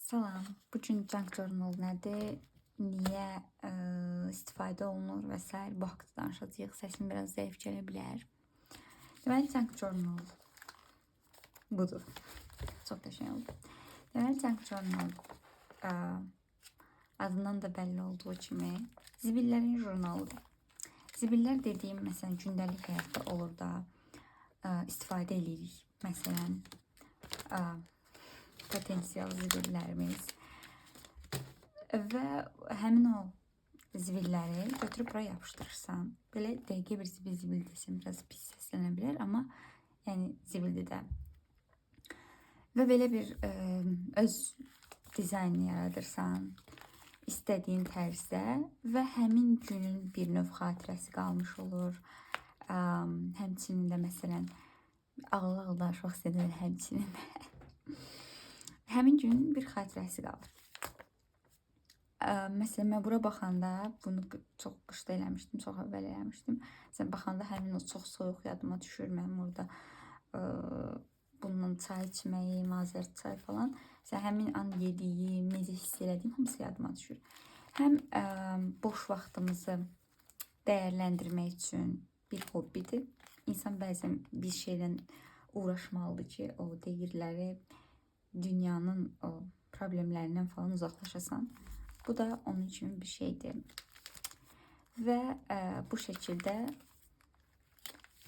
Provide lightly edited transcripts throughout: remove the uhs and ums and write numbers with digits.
Salam. Bugün junk journal nədir? Niyə istifadə olunur və s. bu haqqda danışacağıq. Səsim biraz zəif gələ bilər. Deməli, junk journal budur. Çox qəşəng oldu. Deməli, junk journal adından da bəlli olduğu kimi zibillərin jurnalıdır. Zibillər dediyim, məsələn, gündəlik həyatda olur da istifadə edirik. Məsələn, potensial zibillərimiz və həmin o zibilləri götürüb bura yapışdırırsan. Belə dəqiqə bir zibil desəm biraz pis səslənə bilər, amma yəni zibildir də. Və belə bir öz dizaynını yaradırsan istədiyin tərzdə və həmin günün bir növ xatirəsi qalmış olur. Həmçinin də məsələn ağlı danışmaq istəyirəm, həmçinin də həmin gün bir xatirəsi qalır. Məsələn, mən bura baxanda bunu çox qışda eləmişdim, çox əvvəl eləmişdim. Məsələn, baxanda həmin o çox soyuq yadıma düşür. Mənim orada bundan çay içməyi, mazər çay falan. Məsələn, həmin an yediyim, necə hiss elədiyim hamısı yadıma düşür. Həm boş vaxtımızı dəyərləndirmək üçün bir hobbidir. İnsan bəzən bir şeylə uğraşmalıdır ki, o deyirləri dünyanın o problemlərindən falan uzaqlaşasan. Bu da onun üçün bir şeydir. Və bu şəkildə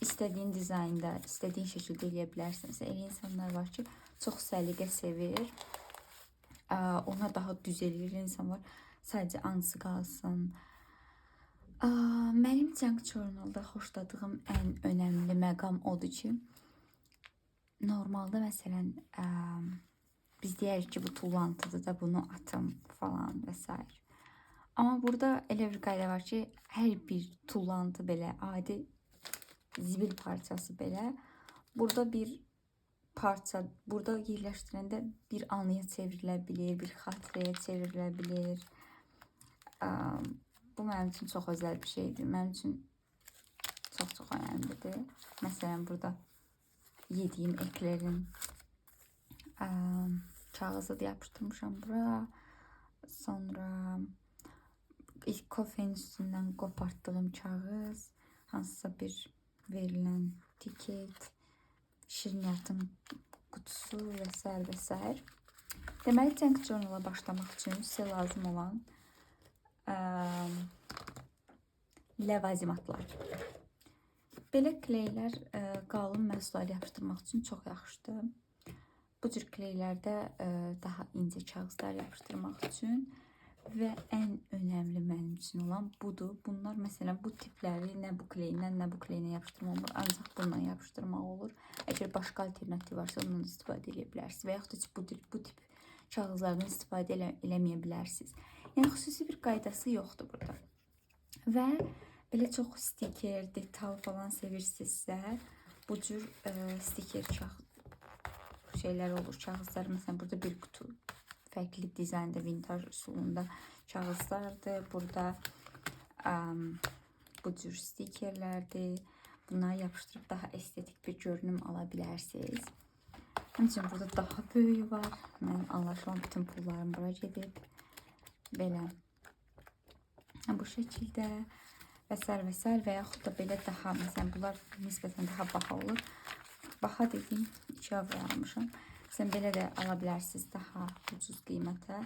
istədiyin dizaynda, istədiyin şəkildə eləyə bilərsən. Elə insanlar var ki, çox səliqə sevir. Ona daha düz eləyir insan var. Sadəcə ansı qalsın. Mənim junk journalda xoşladığım ən önəmli məqam odur ki, normalda məsələn biz deyərik ki, bu tullantıdır da bunu atım falan və s. Amma burada elə bir qayda var ki, hər bir tullantı belə, adi zibil parçası belə, burada bir parça, burada yerləşdirəndə bir anıya çevrilə bilir, bir xatirəyə çevrilə bilir. Bu mənim üçün çox özəl bir şeydir. Mənim üçün çox önəmlidir. Məsələn, burada yediyim eklerin kağızı da yapıştırmışam bura. Sonra ilk kofenin üstündən qopartdığım kağız, hansısa bir verilən tiket, şirniyyatın qutusu və s. Deməli, junk journala başlamaq üçün sizə lazım olan ləvazimatlar. Belə kleylər qalın məhsulları yapışdırmaq üçün çox yaxşıdır. Bu cür kleylərdə daha incə kağızlar yapışdırmaq üçün və ən önəmli mənim üçün olan budur. Bunlar məsələn bu tipləri nə bu kleylə, nə bu kleylə yapışdırmaq olur, ancaq bununla yapışdırmaq olur. Əgər başqa alternativ varsa ondan istifadə edə bilərsiniz və yaxud da bu tip kağızlardan istifadə eləməyə bilərsiniz. Yəni xüsusi bir qaydası yoxdur burada. Və belə çox stiker, detal falan sevirsinizsə, bu cür stiker şeyler olur, kağızlar. Mesela burada bir kutu farklı dizaynda, vintaj üsulunda kağızlardır. Burada bu cür stikerlerdir. Bunları yapıştırıp daha estetik bir görünüm alabilirsiniz. Həmçinin burada daha böyüyü var. Mən anlaşılan bütün pullarım bura gedib. Belə bu şəkildə və s. və yaxud da belə daha, məsələn, bunlar nisbətən daha baha olur. Baha dediyim 2 avro almışım. Sen belə də ala bilərsiniz daha ucuz qiymətə.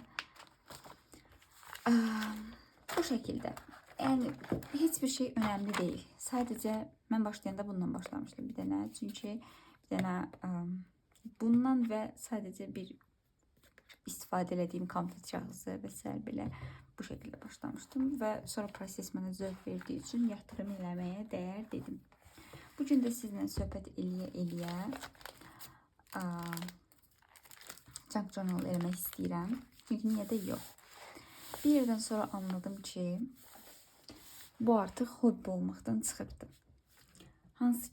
Bu şəkildə. Yəni heç bir şey önəmli deyil. Sadəcə mən başlayanda bundan başlamışdım bir dənə. Çünki bir dənə bundan və sadəcə bir istifadə etdiyim konfet kağızı və s. belə bu şəkildə başlamışdım və sonra proses mənə zövq verdiyi üçün yatırım eləməyə dəyər dedim. Bugün də sizinlə söhbət eləyə junk journal eləmək istəyirəm. Çünki niyə də yox. Bir yerdən sonra anladım ki, bu artıq hobbi olmaqdan çıxıbdı. Hansı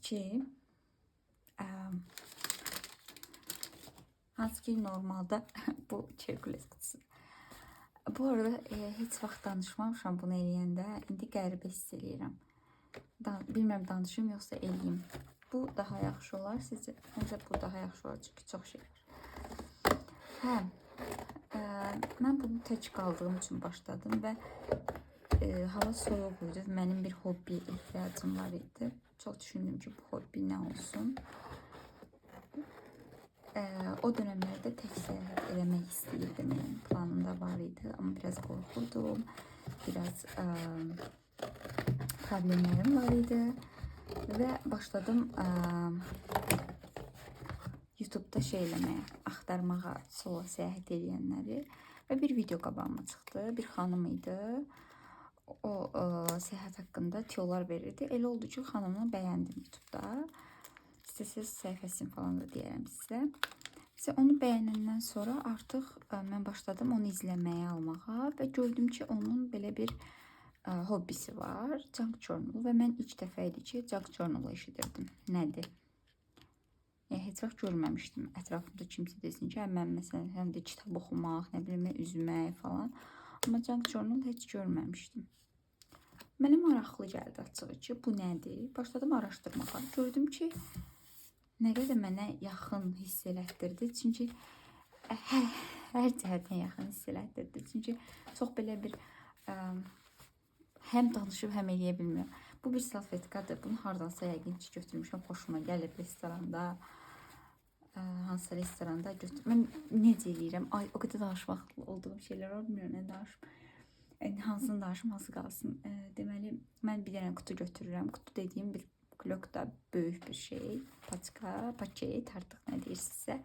ki normalda bu çerkules kutusu. Bu arada heç vaxt danışmamışam bunu eləyəndə. İndi qəribə hiss eləyirəm. Bilmirəm danışım yoxsa eləyim. Bu daha yaxşı olar sizcə? Məncə bu daha yaxşı olar çünki çox şey var. Hə. mən bunu tək qaldığım üçün başladım və hava soyuq idi. Mənim bir hobbiyə ehtiyacım var idi. Çox düşündüm ki, bu hobbi nə olsun. O dönemlerde tek seyahat eləmək istəyirdim. Yəni, planımda var idi. Amma biraz qorxurdum. Biraz problemlerim var idi. Və başladım YouTube'da şey eləməyə, axtarmağa solo seyahat edənləri. Və bir video qabağıma çıxdı. Bir xanım idi. O seyahat haqqında tiyolar verirdi. Elə oldu ki, xanımı bəyəndim YouTube'da. İstəsiniz səhifəsini falan da deyərəm sizə. İşte onu bəyənəndən sonra artıq mən başladım onu izləməyə, almağa və gördüm ki, onun belə bir hobbisi var, Junk Journal və mən ilk dəfə idi ki, Junk Journal-ı eşidirdim. Nədir? Yəni, heç vaxt görməmişdim. Ətrafımda kimsə desin ki, mən məsələn, həm də kitab oxumaq, nə bilim, üzmək falan. Amma Junk Journal heç görməmişdim. Mənə maraqlı gəldi açığı ki, bu nədir? Başladım araşdırmağa. Gördüm ki, nə qədər mənə yaxın hiss elətdirdi. Çünki hər cəhətdən yaxın hiss elətdirdi. Çünki çox belə bir həm danışıb, həm eləyə bilmirəm. Bu bir salfetkadır. Bunu hardansa yəqin ki, götürmüşəm. Xoşuma gəlib restoranda. Hansısa restoranda götürmüşəm. Mən necə eləyirəm? Ay, o qədər danışmaq olduğum şeylər var. Bilmirəm, nə danışım. Hansını danışım, hansı qalsın. Deməli, mən bir dənə qutu götürürəm. Qutu dediyim bir klok da böyük bir şey. Paçka, paket, artıq nə deyirsinizsə.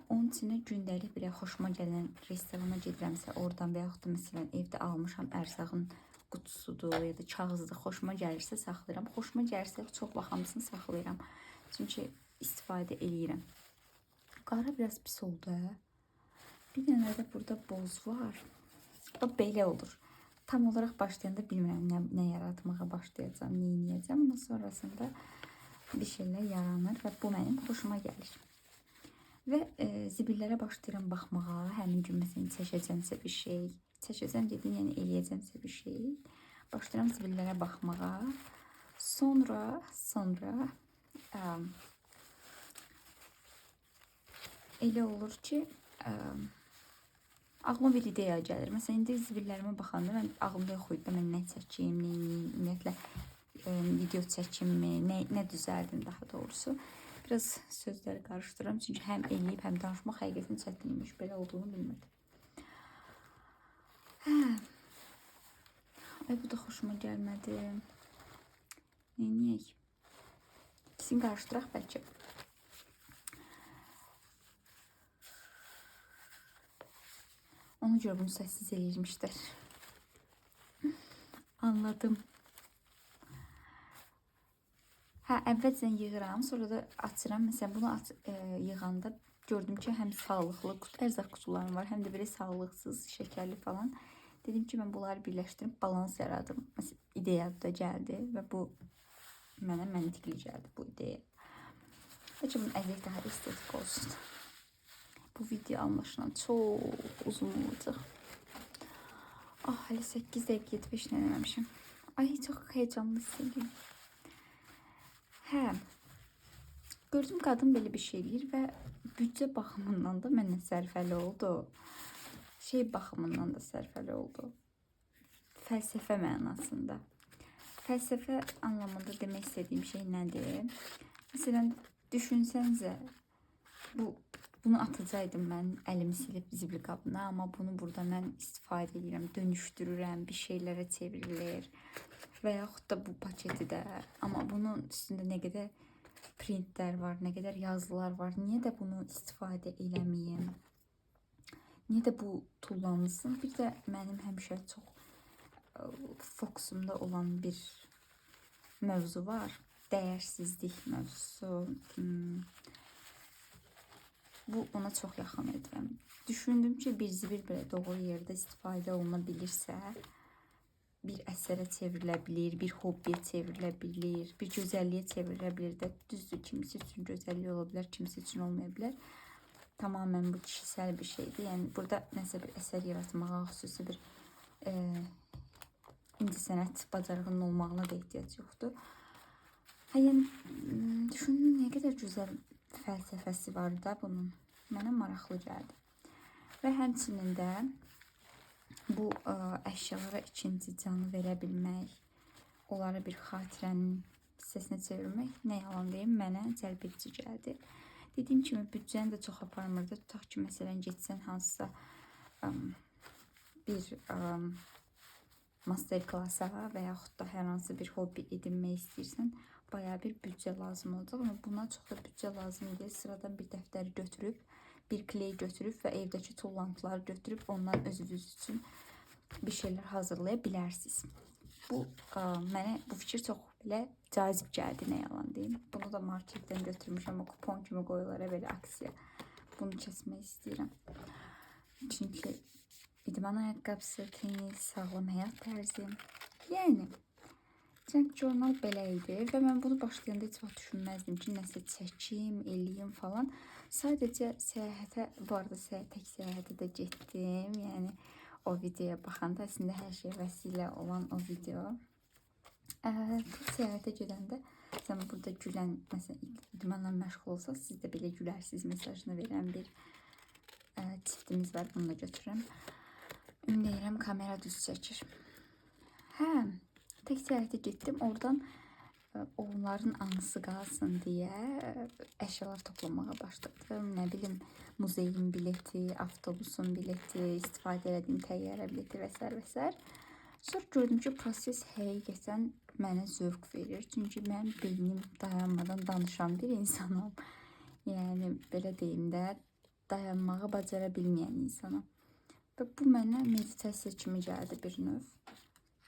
Onun içine gündəlik belə xoşuma gələn restorana gedirəmsə, oradan və yaxud da məsələn evdə almışam ərzağın qutusudur ya da kağızdır, xoşuma gəlirsə saxlayıram. Xoşuma gəlirsə çox vaxt hamısını saxlayıram. Çünki istifadə eləyirəm. Qara biraz pis oldu. Bir dənə də burada boz var. O belə olur. Tam olarak başlayanda bilmirəm nə yaratmağa başlayacağım, nə edəcəm, amma sonrasında bir şeyler yaranır və bu mənim xoşuma gəlir. Və zibillərə başlayıram baxmağa. Həmin gün məsələn çəkəcəmsə bir şey, çəkəcəm dediyim, yəni eləyəcəmsə bir şey, başlayıram zibillərə baxmağa. Sonra elə olur ki, ağlıma bir ideya gəlir. Məsələn, indi zibillərimə baxanda mən ağlımda yox idi, mən nə çəkeyim, nə edeyim, ümumiyyətlə video çəkimmi, nə düzəldim daha doğrusu. Biraz sözləri qarışdırıram, çünki həm eləyib, həm danışmaq həqiqətən çətinmiş. Belə olduğunu bilmirdim. Ay, bu da xoşuma gəlmədi. Neyək? İkisini qarışdıraq bəlkə. Ona görə bunu səssiz eləyirmişlər. Anladım. Əvvəlcədən yığıram, sonra da açıram. Məsələn, bunu yığanda gördüm ki, həm sağlıqlı ərzaq qutularım var, həm də belə sağlıqsız, şəkərli falan. Dedim ki, mən bunları birləşdirib balans yaradım. Məsələn, ideya da gəldi və bu mənə məntiqli gəldi bu ideya. Bəlkə bunun əziyyət daha estetik olsun. Bu video anlaşılan çox uzun olacaq. Hələ 8 dəqiqə 75 nə eləmişim. Ay, çox heyecanlı hissediyorum. Gördüm qadın belə bir şey eləyir və büdcə baxımından da mənə sərfəli oldu. Şey baxımından da sərfəli oldu. Fəlsəfə mənasında. Fəlsəfə anlamında demək istədiyim şey nədir? Məsələn, düşünsənizə, bunu atacaqdım mən, əlimi silib zibil qabına, amma bunu burada mən istifadə edirəm, dönüşdürürəm, bir şeylərə çevrilir. Və yaxud da bu paketi də, amma bunun üstündə nə qədər printlər var, nə qədər yazılar var. Niyə də bunu istifadə eləməyim? Niyə də bu tullansın? Bir də mənim həmişə çox fokusumda olan bir mövzu var. Dəyərsizlik mövzusu. Bu ona çox yaxın edirəm. Düşündüm ki, bir zibil belə doğru yerdə istifadə oluna bilirsə, bir əsərə çevrilə bilir, bir hobbiyə çevrilə bilir, bir gözəlliyə çevrilə bilir də. Düzdür, kimisi üçün gözəllik ola bilər, kimisi üçün olmaya bilər. Tamamen bu kişisel bir şeydir. Yəni burada nəsə bir əsər yaratmağa, xüsusi bir incəsənət bacarığının olmağına da ehtiyac yoxdur. Yəni düşünün nə qədər gözəl fəlsəfəsi var da bunun. Mənə maraqlı gəldi. Və həmçinin də bu əşyalara ikinci canı verə bilmək, onları bir xatirənin hissəsinə çevirmək, nə yalan deyim, mənə cəlbedici gəldi. Dediyim kimi, büdcəni də çox aparmırdı. Tutaq ki, məsələn, getsən hansısa bir master klasa və yaxud da hər hansı bir hobbi edinmək istəyirsən, bayağı bir büdcə lazım olacaq. Amma buna çox da büdcə lazım deyil. Sıradan bir dəftəri götürüb, bir kley götürüb və evdəki tullantıları götürüb ondan özünüz üçün bir şeyler hazırlaya bilərsiniz. Bu mənə bu fikir çox belə cazib gəldi, nə yalan deyim. Bunu da marketdən götürmüşəm, o kupon kimi qoyular belə aksiya. Bunu kəsmək istəyirəm. Çünki idman ayaqqabısı, tenis, sağlam həyat tərzi. Yəni Junk Journal belə idi və mən bunu başlayanda heç vaxt düşünməzdim ki, nəsə çəkim, eləyim falan. Sadəcə səyahətə, bu arada tək səyahətə də getdim. Yəni o videoya baxanda əslində hər şey vəsilə olan o video. Səyahətə gedəndə sən burada gülən, məsələn, idmanla məşğul olsa, siz də belə gülərsiniz mesajını verən bir çiftimiz var. Bunu da götürürəm. Ümid edirəm kamera düz çəkir. Tək səyahətə getdim. Oradan onların anısı qalsın deyə əşyalar toplamağa başladım. Nə bilim, muzeyin bileti, avtobusun bileti, istifadə etdiyim təyyarə bileti və s. Sonra gördüm ki, proses həqiqətən mənə zövq verir. Çünki mən beynim dayanmadan danışan bir insanım. Yəni belə deyim də, dayanmağı bacara bilməyən insanım. Və bu mənə meditasiya kimi gəldi bir növ.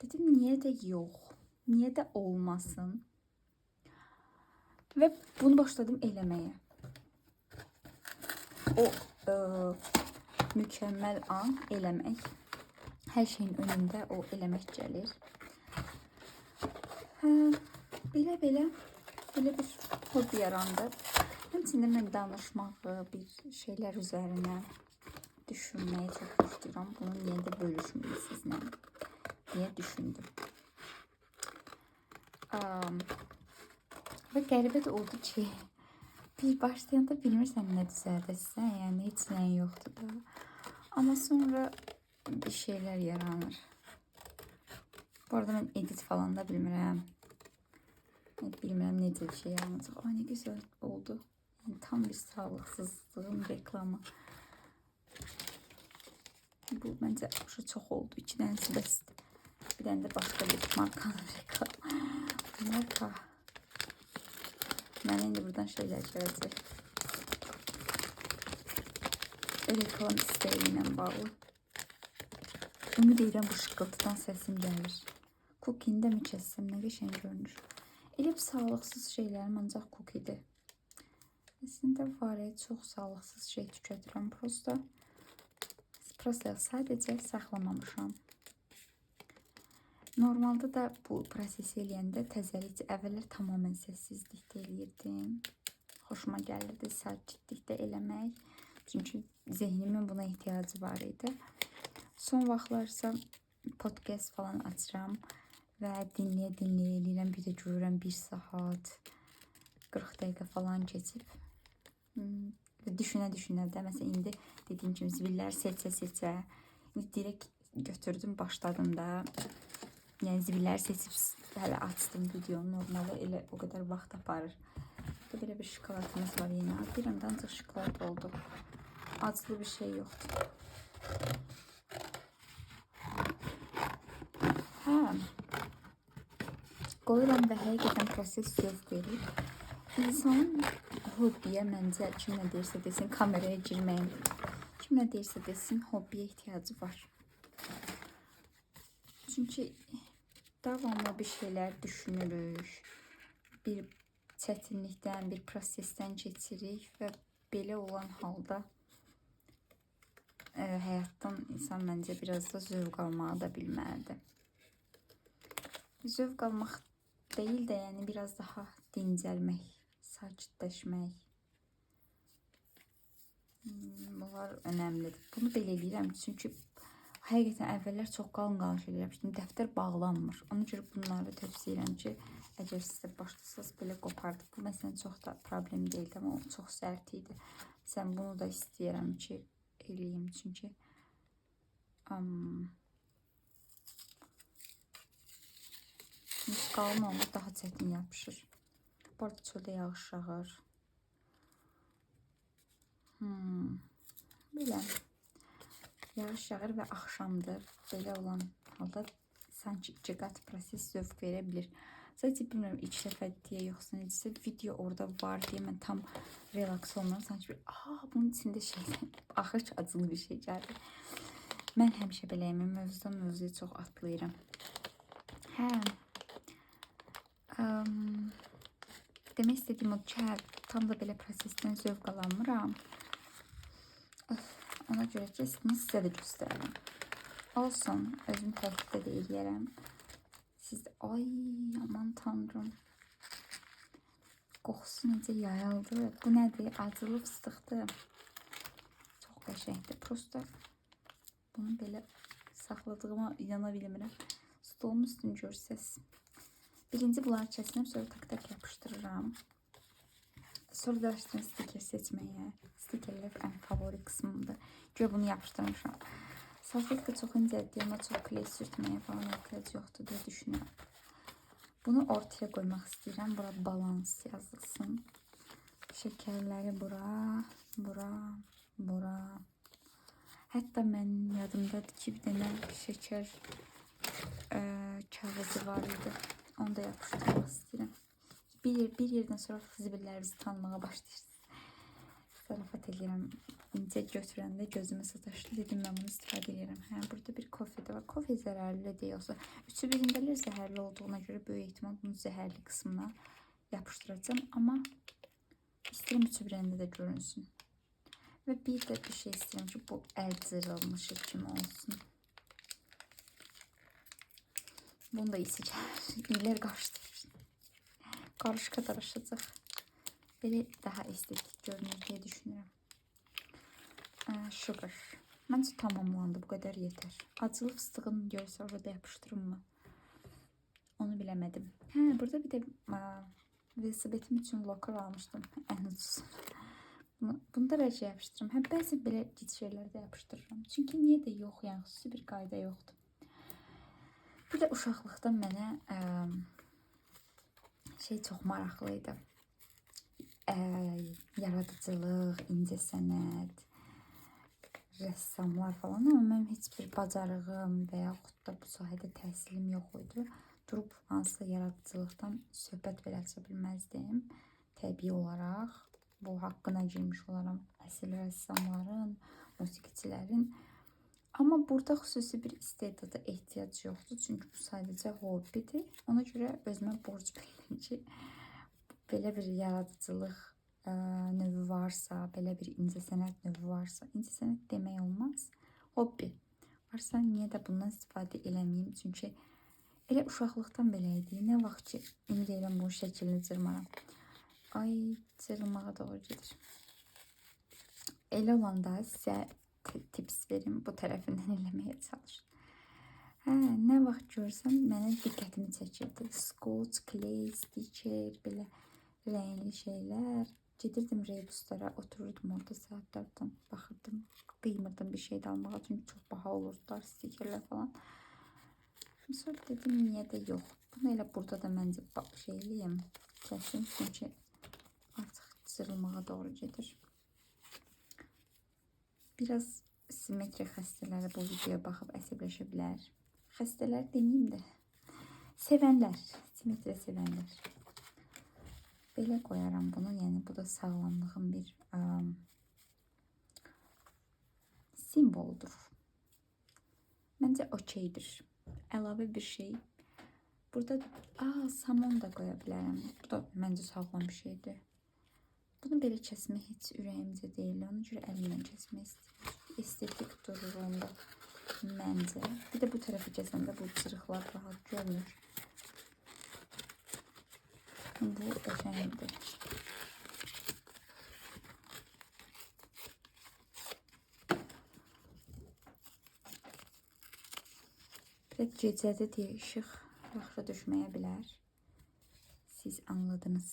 Dedim, niyə də yox, niyə də olmasın? Və bunu başladım eləməyə. O mükəmməl an eləmək. Hər şeyin önündə o eləmək gəlir. Belə bir hobi yarandı. Həmçində mən danışmağı, bir şeylər üzərinə düşünməyi çox istəyirəm. Bunu niyə də bölüşməyim sizlə deyə düşündüm. Və qəribə də oldu ki, bir başlayanda bilmirsən nə düzəldəsən, yəni heç nəyin yoxdur da. Amma sonra bir şeylər yaranır. Bu arada mən edit falan da bilmirəm. Bilmirəm necə bir şey yaranacaq. Ay, nə güzel oldu. Yəni, tam bir sağlıqsızlığın reklamı. Bu məncə çox oldu. 2 dənəsi bəsdir. Bir dənə də başqa bir markanın reklamı. Marka. Mən indi buradan şeylər gələcək. Reklam istəyi ilə bağlı. Ümid edirəm bu şıqqıltıdan səsim gəlir. Cookie'ni də mi kəssəm, nə qəşəng görünür. Elə bir sağlıqsız şeylərim ancaq cookie'dir. Əslində var ya, çox sağlıqsız şey tükətirəm. Prosta sadəcə saxlamamışam. Normalda da bu prosesi eləyəndə təzəlik əvvəllər tamamən səssizlikdə eləyirdim. Xoşuma gəlirdi sakitlikdə eləmək. Çünki zehnimin buna ehtiyacı var idi. Son vaxtlarsa podcast falan açıram və dinləyə eləyirəm. Bir də görürəm 1 saat 40 dəqiqə falan keçib. Düşünə də, məsələn, indi dediyim kimi zibillər seçə. İndi direkt götürdüm, başladım da. Yəni zibilləri seçib hələ açdım videonu. Normalde elə o qədər vaxt aparır. Burada belə bir şokoladımız var yenə. Bir anda ancaq şokolad oldu. Acılı bir şey yoxdur. Qoyuram və həqiqətən proses zövq verir. İnsanın hobbiyə məncə kim nə deyirsə desin, kameraya girməyin. Kim nə deyirsə desin, hobbiyə ehtiyacı var. Çünki davamlı bir şeyler düşünürük, bir çətinlikdən, bir prosesdən keçirik və belə olan halda həyatdan insan məncə biraz da zövq almağı da bilməlidir. Zövq almaq deyil də, yəni biraz daha dincəlmək, sakitləşmək. Bunlar önəmlidir. Bunu belə eləyirəm çünki həqiqətən əvvəllər çox qalın şeylər yapmışdım. Dəftər bağlanmır. Ona görə bunları tövsiyə edirəm ki, əgər sizə başlasanız belə qopardıq. Bu məsələn çox da problem deyildi, amma o çox sərt idi. Sən bunu da istəyirəm ki, eləyim. Çünki qalın olur, daha çətin yapışır. Bu arada çöldə yağış yağır. Belə yağış yağır və axşamdır. Belə olan halda sanki 2 qat proses zövq verə bilir. Sadəcə bilmirəm ilk dəfə deyə yoxsa necəsə video orada var deyə mən tam relaks olmuram. Sanki bir bunun içində şeydən axır ki acılı bir şey gəldi. Mən həmişə beləyəm, mövzudan mövzuya çox atlayıram. Demək istədiyim o ki, tam da belə prosesdən zövq alamıram. Ona görə ki, bunu sizə də göstərirəm. Olsun, özüm təklifdə də eləyərəm. Siz də, ay aman tanrım. Qoxusu necə yayıldı. Bu nədir? Acılı fıstıqdır. Çox qəşəngdir. Prosta bunu belə saxladığıma inana bilmirəm. Stolumun üstünü görsəz. Birinci bunları kəsinəm, sonra tak-tak yapışdırıram. Sonra da başlayıram stiker seçməyə. Stikerlər ən favori qismımdır. Görə bunu yapışdırmışam. Salfetka çox incədir, amma çox kley sürtməyə falan ehtiyac yoxdur deyə düşünürəm. Bunu ortaya qoymaq istəyirəm. Bura balans yazılsın. Şəkərləri bura, bura, bura. Hətta mən yadımdadır ki, bir dənə şəkər kağızı var idi. Onu da yapışdırmaq istəyirəm. Bir yerdən sonra zibillərinizi tanımağa başlayırsınız. Zarafat edirəm. İncə götürəndə gözümə sataşdı. Dedim, mən bunu istifadə edirəm. Burada bir kofe də var. Kofe zərərli deyilsə. Üçü birindələr zəhərli olduğuna görə böyük ehtimal bunu zəhərli qismına yapışdıracağım. Amma istəyirəm üçü birində də görünsün. Və bir də bir şey istəyirəm ki, bu əl cırılmış kimi olsun. Bunu da isi gəlir. İyilər qarışdırır. Qarışqa daraşacaq. Belə daha estetik görünür deyə düşünürəm. Sugar. Məncə tamamlandı. Bu qədər yetər. Acılı fıstığını görsə orada yapışdırım mı? Onu biləmədim. Burada bir də velosipedim üçün lokal almışdım. Ən ucuz. Bunu da bəlkə yapışdırırım. Bəzi belə git şeylərdə yapışdırıram. Çünki niyə də yox, yəni xüsusi bir qayda yoxdur. Bir də uşaqlıqdan mənə şey çox maraqlıydı. Yaradıcılıq, incəsənət, rəssamlar falan. Amma mənim heç bir bacarığım və yaxud da bu sahədə təhsilim yox idi. Durub hansısa yaradıcılıqdan söhbət belə aça bilməzdim. Təbii olaraq bu haqqına girmiş olaram əsl rəssamların, musiqiçilərin. Amma burada xüsusi bir istedada ehtiyac yoxdur. Çünki bu sadəcə hobbidir. Ona görə özümə borc bildim ki, belə bir yaradıcılıq növü varsa, belə bir incəsənət növü varsa, incəsənət demək olmaz, hobbi varsa, niyə də bundan istifadə eləməyim? Çünki elə uşaqlıqdan belə idi. Nə vaxt ki, ümid edirəm bu şəklini cırmaram. Ay, cırılmağa doğru gedir. Elə olanda sizə tips verim, bu tərəfindən eləməyə çalışın. Nə vaxt görsəm mənə diqqətimi çəkirdi. Scotch, clay, sticker, belə rəngli şeylər. Gedirdim rebuslara, otururdum orada saatlərdən, baxırdım, qıymırdım bir şey də almağa, çünki çox baha olurdular stikerlər falan. Sonra dedim, niyə də yox. Bunu elə burada da məncə şey eləyim, kəsim, çünki artıq cırılmağa doğru gedir. Biraz simetri xəstələri bu videoya baxıb əsəbləşə bilər. Xəstələr deməyim də, sevənlər, simetri sevənlər. Belə qoyaram bunu, yəni bu da sağlamlığın bir simvoludur. Məncə okeydir. Əlavə bir şey. Burada samon da qoya bilərəm. Bu da məncə sağlam bir şeydir. Bunu belə kəsmək heç ürəyimcə deyil. Ona görə əlimlə kəsmək istəyirəm. Estetik durur onda məncə. Bir də bu tərəfi kəsəndə bu cırıqlar rahat görünür. Bu qəşəngdir. Bir gecədə deyə işıq yaxşı düşməyə bilər. Siz anladınız.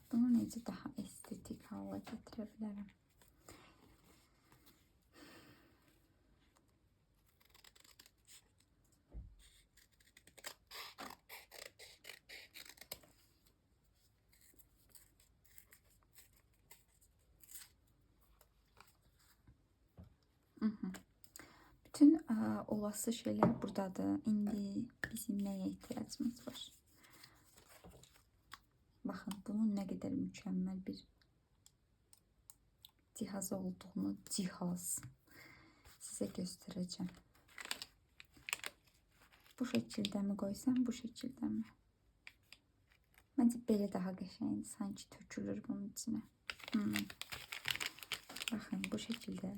Bunu necə daha estetik hala gətirə bilərəm? Bütün olası şeyler buradadır. İndi bizim nəyə ehtiyacımız var? Baxın, bunun nə qədər mükəmməl bir cihaz olduğunu sizə göstərəcəm. Bu şəkildə mi qoysam, bu şəkildə mi? Məncə belə daha qəşəngdir. Sanki tökülür bunun içinə. Baxın, bu şəkildə.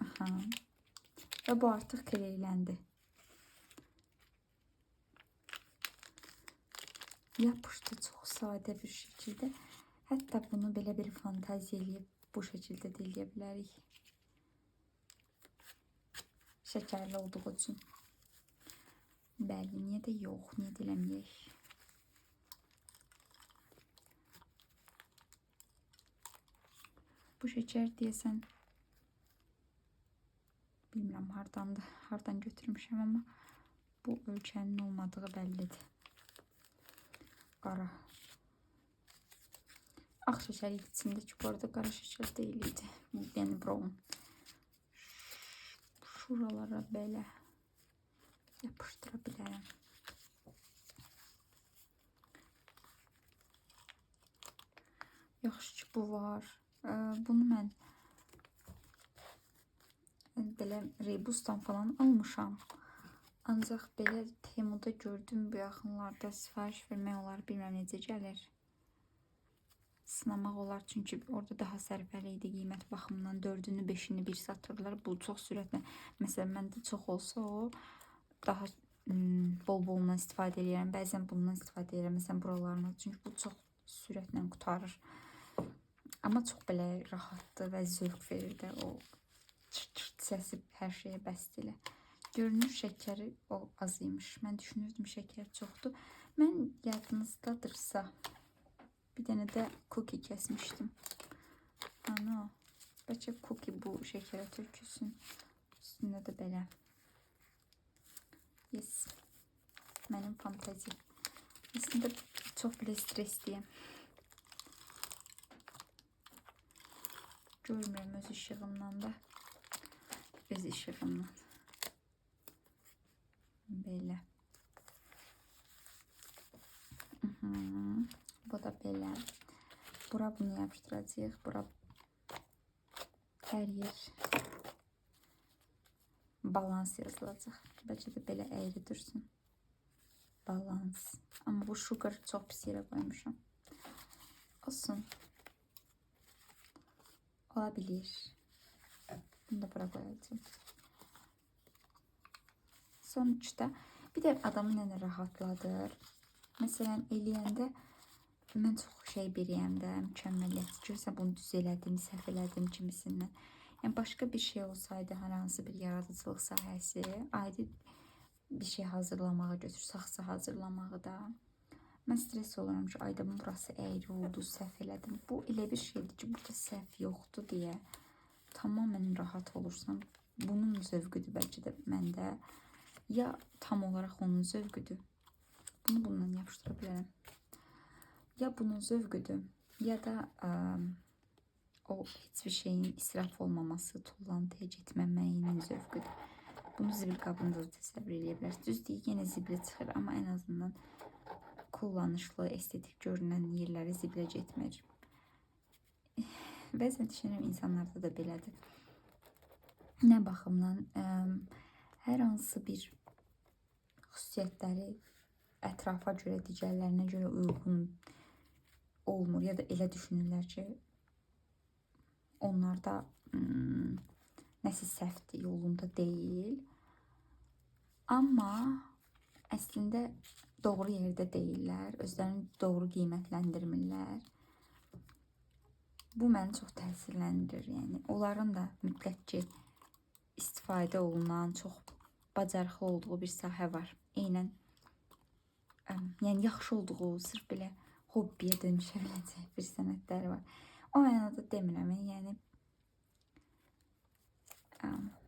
Aha. Və bu artıq kleyləndi. Yapışdı çox sadə bir şəkildə. Hətta bunu belə bir fantaziya eləyib bu şəkildə də eləyə bilərik. Şəkərli olduğu üçün. Bəli, niyə də yox, niyə də eləməyək? Bu şəkər deyəsən, bilmirəm hardandır, hardan götürmüşəm, amma bu ölkənin olmadığı bəllidir. Qara. Ağ şəkər içindəki bu arada qara şəkər deyildi. Yəni brown. Şuralara belə yapışdıra bilərəm. Yaxşı ki, bu var. Bunu mən belə Rebus'tan falan almışam. Ancaq belə Temu'da gördüm bu yaxınlarda sifariş vermək olar. Bilməm necə gəlir. Sınamaq olar, çünki orada daha sərfəli idi qiymət baxımından. 4-ünü, 5-ini bir satırlar. Bu çox sürətlə. Məsələn, məndə çox olsa o daha bol-bolundan istifadə edirəm. Bəzən bundan istifadə edirəm. Məsələn, buralarına. Çünki bu çox sürətlə qutarır. Amma çox belə rahatdır və zövq verir də. O çırt-çırt səsi hər şeyə bəsdir elə. Görünür şəkəri o az imiş. Mən düşünürdüm şəkər çoxdur. Mən yadınızdadırsa bir dənə də cookie kəsmişdim. Ana, bəlkə cookie bu şəkərə tökülsün. Üstündə də belə. Yes. Mənim fantaziyam. Aslında çox belə stresliyəm. Görmürəm öz işığımdan da. Öz işığımdan. Belə. Bu da belə. Bura bunu yapışdıracağıq. Bura hər yer balans yazılacaq. Bəlkə də belə əyri dursun. Balans. Amma bu sugar çox pis yerə qoymuşam. Olsun. Ola bilir. Bunu da bura qoyacağım. Sonuçta bir də adamı nə rahatladır. Məsələn, eləyəndə mən çox şey biriyəm də, mükəmməliyyət. Görürsən, bunu düz elədim, səhv elədim kimisindən. Yəni, başqa bir şey olsaydı, hər hansı bir yaradıcılıq sahəsi, adi bir şey hazırlamağa götür, saxsı hazırlamağı da. Mən stres oluram ki, ayda burası əyri oldu, səhv elədim. Bu elə bir şeydir ki, burada səhv yoxdur deyə tamamən rahat olursan. Bunun zövqüdür bəlkə də məndə. Ya tam olaraq onun zövqüdür. Bunu bundan yapışdıra bilərəm. Ya bunun zövqüdür, ya da o hiçbir şeyin israf olmaması, tullantıya getməməyinin zövqüdür. Bunu zibil qabında da təsəvvür edə bilərsiniz. Düz deyil, yenə zibilə çıxır, amma ən azından kullanışlı, estetik görünən yerləri zibilə getmir. Bəzən düşünürəm, insanlarda da belədir. Nə baxımdan hər hansı bir xüsusiyyətləri ətrafa görə, digərlərinə görə uyğun olmur, ya da elə düşünürlər ki, onlarda nəsə səhvdir, yolunda deyil. Amma əslində doğru yerdə deyirlər, özlərini doğru qiymətləndirmirlər. Bu məni çox təsirləndirir. Yəni, onların da mütləq ki, istifadə olunan, çox bacarıqlı olduğu bir sahə var. Eynən, yəni yaxşı olduğu, sırf belə hobbiyə dönüşə biləcək bir sənətləri var. O mənada demirəm, yəni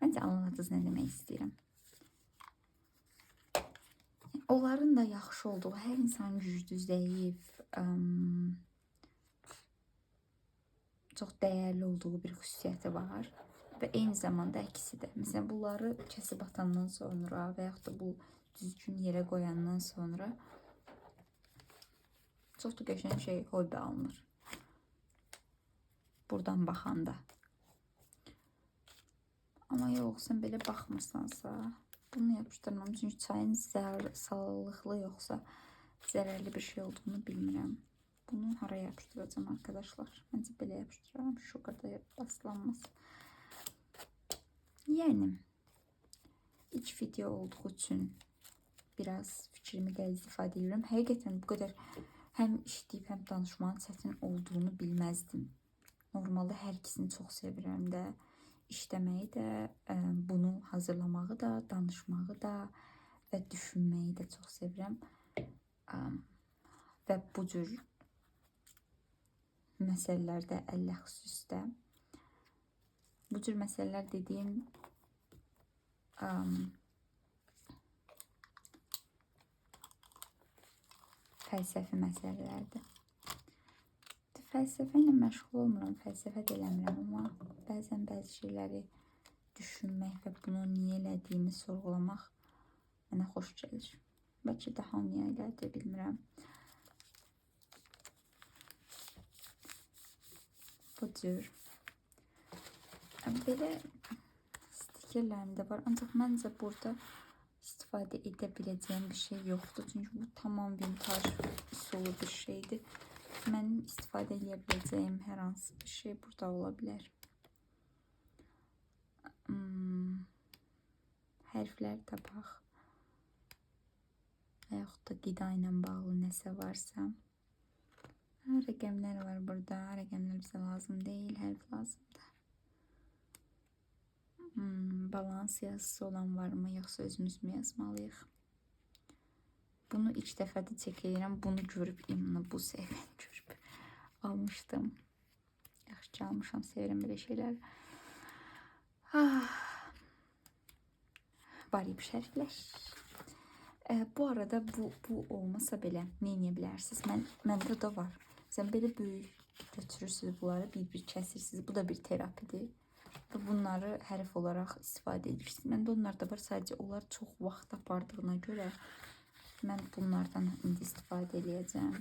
məncə anladınız nə demək istəyirəm. Onların da yaxşı olduğu, hər insan güclü, zəif, çox dəyərli olduğu bir xüsusiyyəti var və eyni zamanda əksi də. Məsələn, bunları kəsib atandan sonra və yaxud da bu düzgün yerə qoyandan sonra çox da qəşəng şey hobbi alınır. Buradan baxanda. Amma yox, sən belə baxmırsansa, bunu yapışdırmam. Çünki çayın sağlıqlı yoxsa zərərli bir şey olduğunu bilmirəm. Bunu hara yapışdıracağım arkadaşlar? Məncə belə yapışdıraram. Şu kadar baslanmaz. Yəni, ilk video olduğu üçün biraz fikrimi qəliz ifadə edirəm. Həqiqətən bu qədər həm işləyib, həm danışmanın çətin olduğunu bilməzdim. Normalde hər ikisini çox sevirəm də. İşləməyi də, bunu hazırlamağı da, danışmağı da və düşünməyi də çox sevirəm. Və bu cür məsələlərdə əllə xüsusda. Bu cür məsələlər dediyim fəlsəfi məsələlərdir. Fəlsəfə ilə məşğul olmuram, fəlsəfə də eləmirəm, amma bəzən bəzi şeyləri düşünmək və bunu niyə elədiyimi sorğulamaq mənə xoş gəlir. Bəlkə də hamıya elədir, bilmirəm. Bu cür. Belə stikerlərim də var, ancaq məncə burada istifadə edə biləcəyim bir şey yoxdur. Çünki bu tamam vintaj üsulu bir şeydir. Mənim istifadə edə biləcəyim hər hansı bir şey burada ola bilər. Hərflər də bax. Və yaxud da qida ilə bağlı nəsə varsa. Rəqəmlər var burada. Rəqəmlər bizə lazım deyil, hərf lazımdır. Balans yazısı olan varmı, yoxsa özümüz mü yazmalıyıq? Bunu ilk dəfədə çək edirəm. Bunu görüb imla bu səhvəni görüb almışdım. Yaxşı ki almışam, sevirəm belə şeylər. Barib şərflər. Bu arada bu olmasa belə nə edə bilərsiniz? Məndə də var. Sən belə böyük götürürsünüz bunları, bir-bir kəsirsiniz. Bu da bir terapidir. Və bunları hərf olaraq istifadə edirsiniz. Məndə onlar da var. Sadəcə onlar çox vaxt apardığına görə mən bunlardan indi istifadə edəcəm.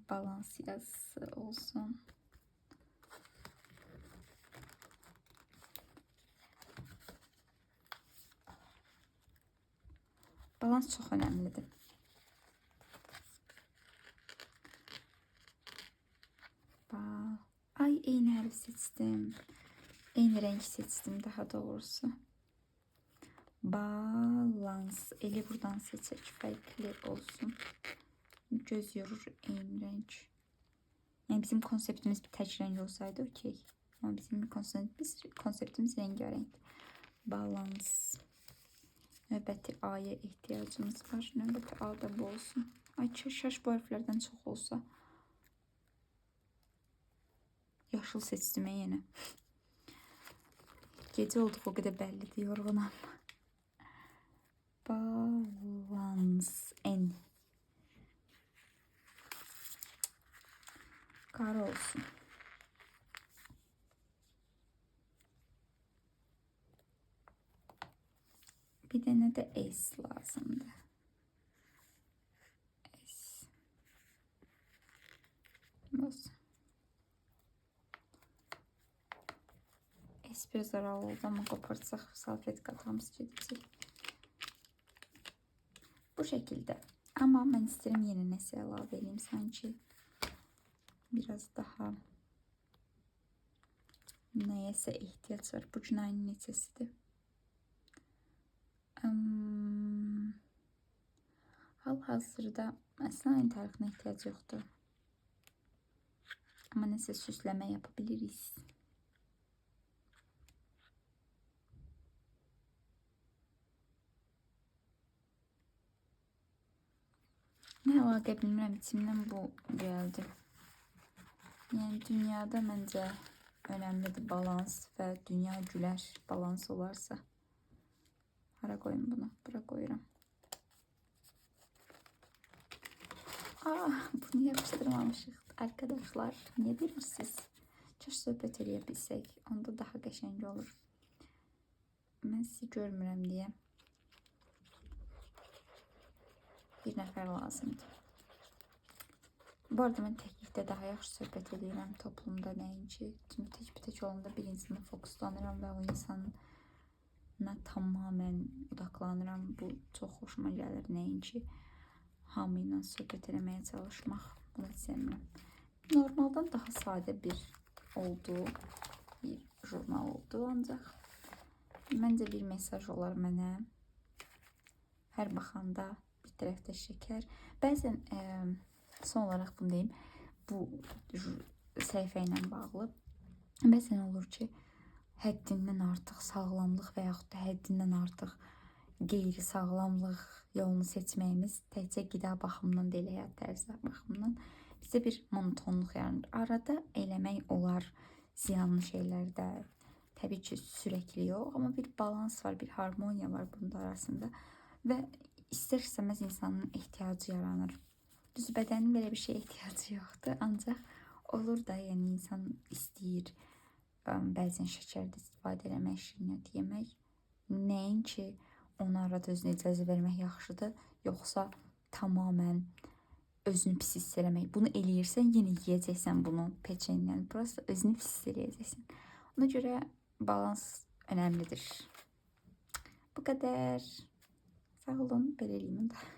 Balans yazısı olsun. Balans çox önemlidir. Ay, eyni hərf seçdim. Eyni renk seçdim daha doğrusu. Balans. Eli buradan seçək, fərqli olsun. Göz yorur eyni renk. Yəni bizim konseptimiz bir tək renk olsaydı okey. Ama bizim konseptimiz rengarenk. Balans. Növbəti A'ya ehtiyacımız var. Növbəti A da bu olsun. Ay, şaş bu hərflərdən çox olsa. Yaşıl seçdim yenə. Gecə olduq, o qədər bəllidir, yorğunam. Balans. N. Qara olsun. Bir dənə də S lazımdır. S. Olsun. S bir zarar oldu ama kopartsaq salfetkatamız gedəcək. Bu şekilde. Ama ben isterim yeni nəsə əlavə edeyim sanki. Biraz daha nəyəsə ehtiyac var. Bu gün ayının neçəsidir? Hal-hazırda əslən ayın tarixine ehtiyac yoxdur. Ama nəsə süsləmə yapabiliriz. Ne əlaqə bilmirəm, içimdən bu gəldi. Yəni dünyada məncə önemlidir balans və dünya gülər balans olarsa. Hara koyayım bunu? Bura koyuram. Bunu yapıştırmamışıq arkadaşlar. Niye deyirsiniz? Kaş söhbət eləyə bilsək, onda daha qəşəng olur. Mən sizi görmürəm deyə bir nəfər lazımdır. Bu arada mən təklikdə daha yaxşı söhbət edirəm toplumda nəinki. Çünki tək olanda bir insana fokuslanıram və o insanla tamamen odaklanıram. Bu çox xoşuma gəlir nəinki hamı ilə söhbət eləməyə çalışmaq. Bunu sevmirəm. Normaldan daha sadə bir jurnal oldu ancaq məncə bir mesaj olar mənə. Hər baxanda bir tərəfdə şəkər. Bəzən son olaraq bunu deyim. Bu səhifə ilə bağlı. Bəzən olur ki, həddindən artıq sağlamlıq və yaxud da həddindən artıq qeyri-sağlamlıq yolunu seçməyimiz təkcə qida baxımından deyil, həyat tərzi baxımından bizə bir monotonluq yaranır. Arada eləmək olar ziyanlı şeylərdə. Təbii ki, sürəkli yox, amma bir balans var, bir harmoniya var bunun arasında və istər-istəməz insanın ehtiyacı yaranır. Düz bədənin belə bir şeye ehtiyacı yoxdur, ancaq olur da, yəni insan istəyir bəzən şəkərdə istifadə eləmək, şirniyyat yemək. Nəinki ona arada özünə icazə vermək yaxşıdır, yoxsa tamamen özünü pis hiss eləmək. Bunu eləyirsən, yenə yeyəcəksən bunu peçenlə. Burası özünü pis hiss eləyəcəksən. Ona görə balans önemlidir. Bu kadar. Sağ olun. Belə eləyim də.